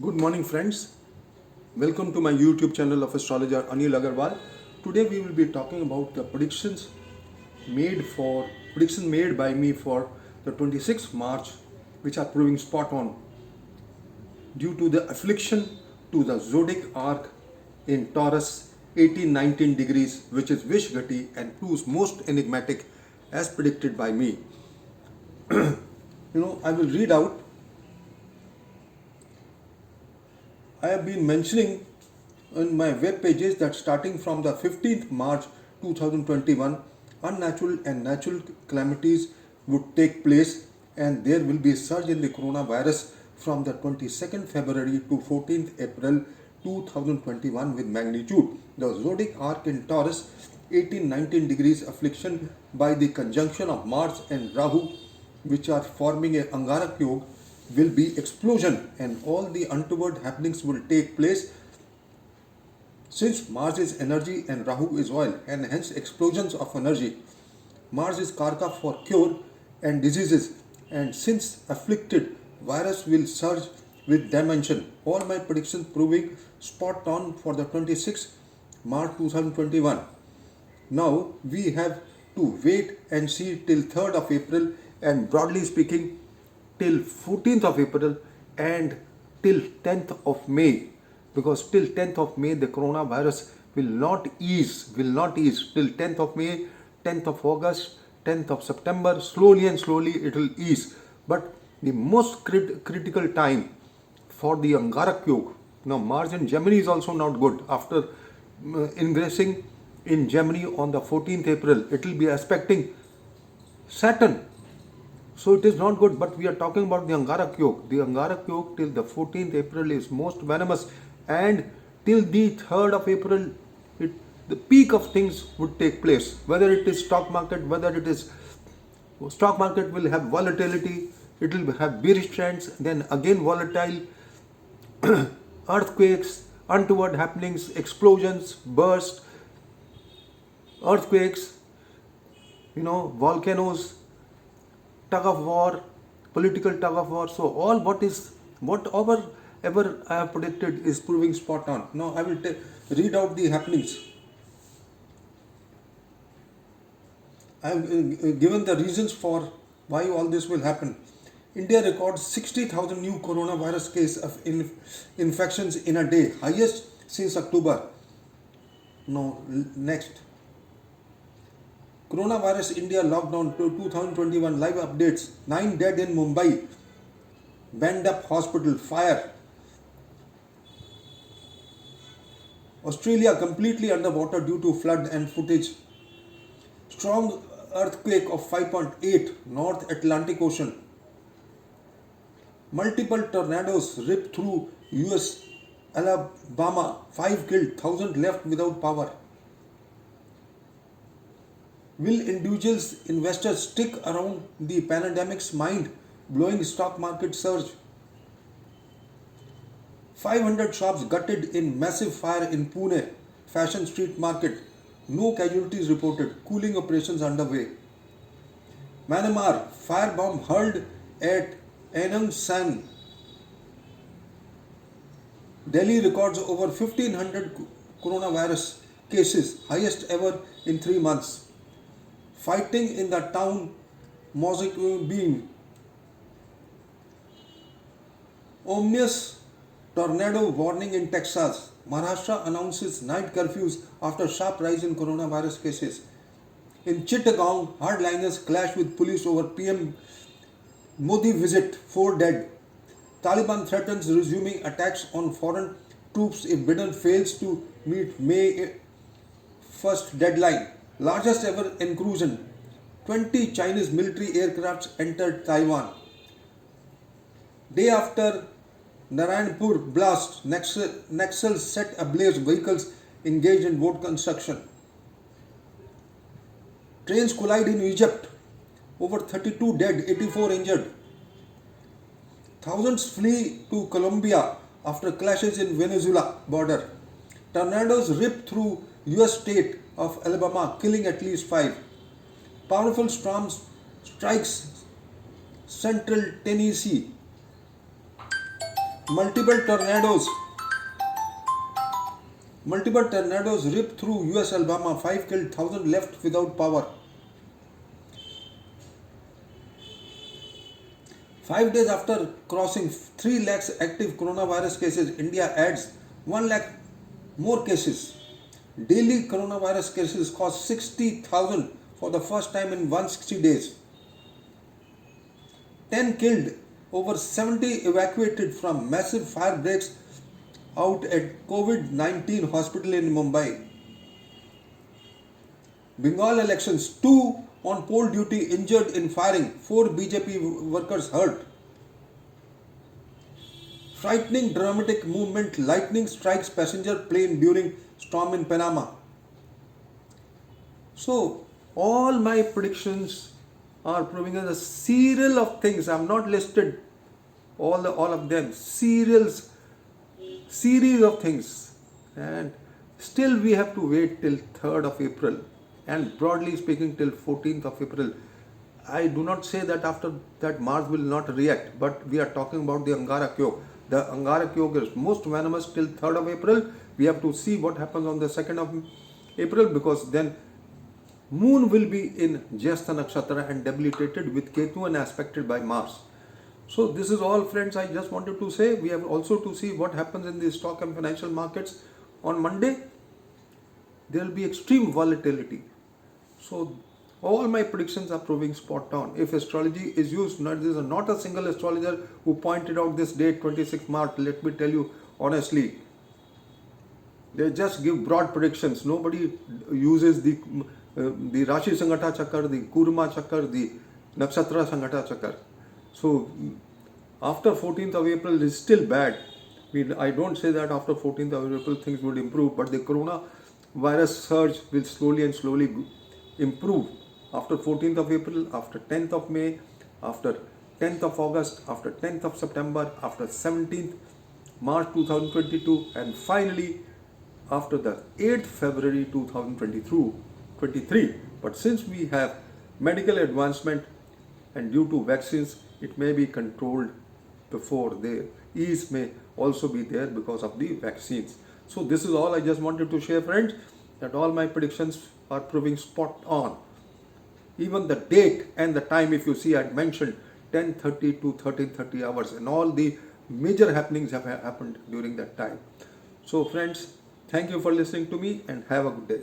Good morning, friends. Welcome to my YouTube channel of astrologer Anil Agarwal. Today we will be talking about the prediction made by me for the 26th March, which are proving spot on due to the affliction to the zodiac arc in Taurus 18-19 degrees, which is Vishgati and proves most enigmatic as predicted by me. I will read out. I have been mentioning in my web pages that starting from the 15th March 2021, unnatural and natural calamities would take place, and there will be a surge in the coronavirus from the 22nd February to 14th April 2021 with magnitude. The zodiac arc in Taurus 18-19 degrees affliction by the conjunction of Mars and Rahu, which are forming a Angarak Yoga, will be explosion, and all the untoward happenings will take place since Mars is energy and Rahu is oil, and hence explosions of energy. Mars is Karka for cure and diseases, and since afflicted, virus will surge with dimension. All my predictions proving spot on for the 26th March 2021. Now we have to wait and see till 3rd of April, and broadly speaking till 14th of April and till 10th of May, because till 10th of May the coronavirus will not ease till 10th of May, 10th of August, 10th of September. Slowly it will ease. But the most critical time for the Angarak Yoga. Now Mars in Gemini is also not good. After ingressing in Gemini on the 14th April, it will be aspecting Saturn. So it is not good, but we are talking about the Angarak Yoga. The Angarak Yoga till the 14th April is most venomous, and till the 3rd of April, the peak of things would take place. Whether it is stock market will have volatility, it will have bearish trends, then again volatile, earthquakes, untoward happenings, explosions, burst, earthquakes, volcanoes, tug of war, political tug of war. So all whatever I have predicted is proving spot on. Now I will read out the happenings. I have given the reasons for why all this will happen. India records 60,000 new coronavirus cases of infections in a day, highest since October. Now next. Coronavirus India lockdown 2021 live updates. 9 dead in Mumbai. Banned up hospital. Fire. Australia completely underwater due to flood and footage. Strong earthquake of 5.8 North Atlantic Ocean. Multiple tornadoes rip through US Alabama. 5 killed, 1,000 left without power. Will individuals, investors stick around the pandemic's mind-blowing stock market surge? 500 shops gutted in massive fire in Pune, Fashion Street Market. No casualties reported. Cooling operations underway. Myanmar, firebomb hurled at Aung San. Delhi records over 1,500 coronavirus cases, highest ever in 3 months. Fighting in the town Mozambique. Ominous tornado warning in Texas. Maharashtra announces night curfews after sharp rise in coronavirus cases. In Chittagong, hardliners clash with police over PM Modi visit. 4 dead. Taliban threatens resuming attacks on foreign troops if Biden fails to meet May 1st deadline. Largest ever incursion. 20 Chinese military aircrafts entered Taiwan. Day after Narayanpur blast, Naxals set ablaze vehicles engaged in road construction. Trains collide in Egypt. Over 32 dead, 84 injured. Thousands flee to Colombia after clashes in Venezuela border. Tornadoes rip through US state of Alabama, killing at least 5. Powerful storm strikes central Tennessee. Multiple tornadoes. Multiple tornadoes ripped through US Alabama. 5 killed, 1,000 left without power. 5 days after crossing 3 lakhs active coronavirus cases, India adds 1 lakh more cases. Daily coronavirus cases crossed 60,000 for the first time in 160 days. 10 killed, over 70 evacuated from massive fire breaks out at COVID-19 hospital in Mumbai. Bengal elections, 2 on poll duty injured in firing, 4 BJP workers hurt. Frightening dramatic movement, lightning strikes passenger plane during storm in Panama. So, all my predictions are proving as a serial of things. I have not listed all of them. Series of things, and still we have to wait till 3rd of April, and broadly speaking till 14th of April. I do not say that after that Mars will not react, but we are talking about the Angara Kyog. The Angara Kyog is most venomous till 3rd of April. We have to see what happens on the 2nd of April, because then Moon will be in Jyestha Nakshatra and debilitated with Ketu and aspected by Mars. So this is all, friends, I just wanted to say. We have also to see what happens in the stock and financial markets on Monday. There will be extreme volatility. So all my predictions are proving spot on. If astrology is used, there is not a single astrologer who pointed out this date, 26 March. Let me tell you honestly. They just give broad predictions. Nobody uses the Rashi Sangata Chakar, the Kurma Chakar, the Nakshatra Sangata Chakar. So after 14th of April is still bad. I don't say that after 14th of April things would improve, but the coronavirus surge will slowly improve after 14th of April, after 10th of May, after 10th of August, after 10th of September, after 17th March 2022, and finally after the 8th February 2023. But since we have medical advancement and due to vaccines, it may be controlled before the ease may also be there because of the vaccines. So this is all I just wanted to share, friends, that all my predictions are proving spot on. Even the date and the time, if you see, I mentioned 10:30 to 13:30 hours, and all the major happenings have happened during that time. So friends, thank you for listening to me and have a good day.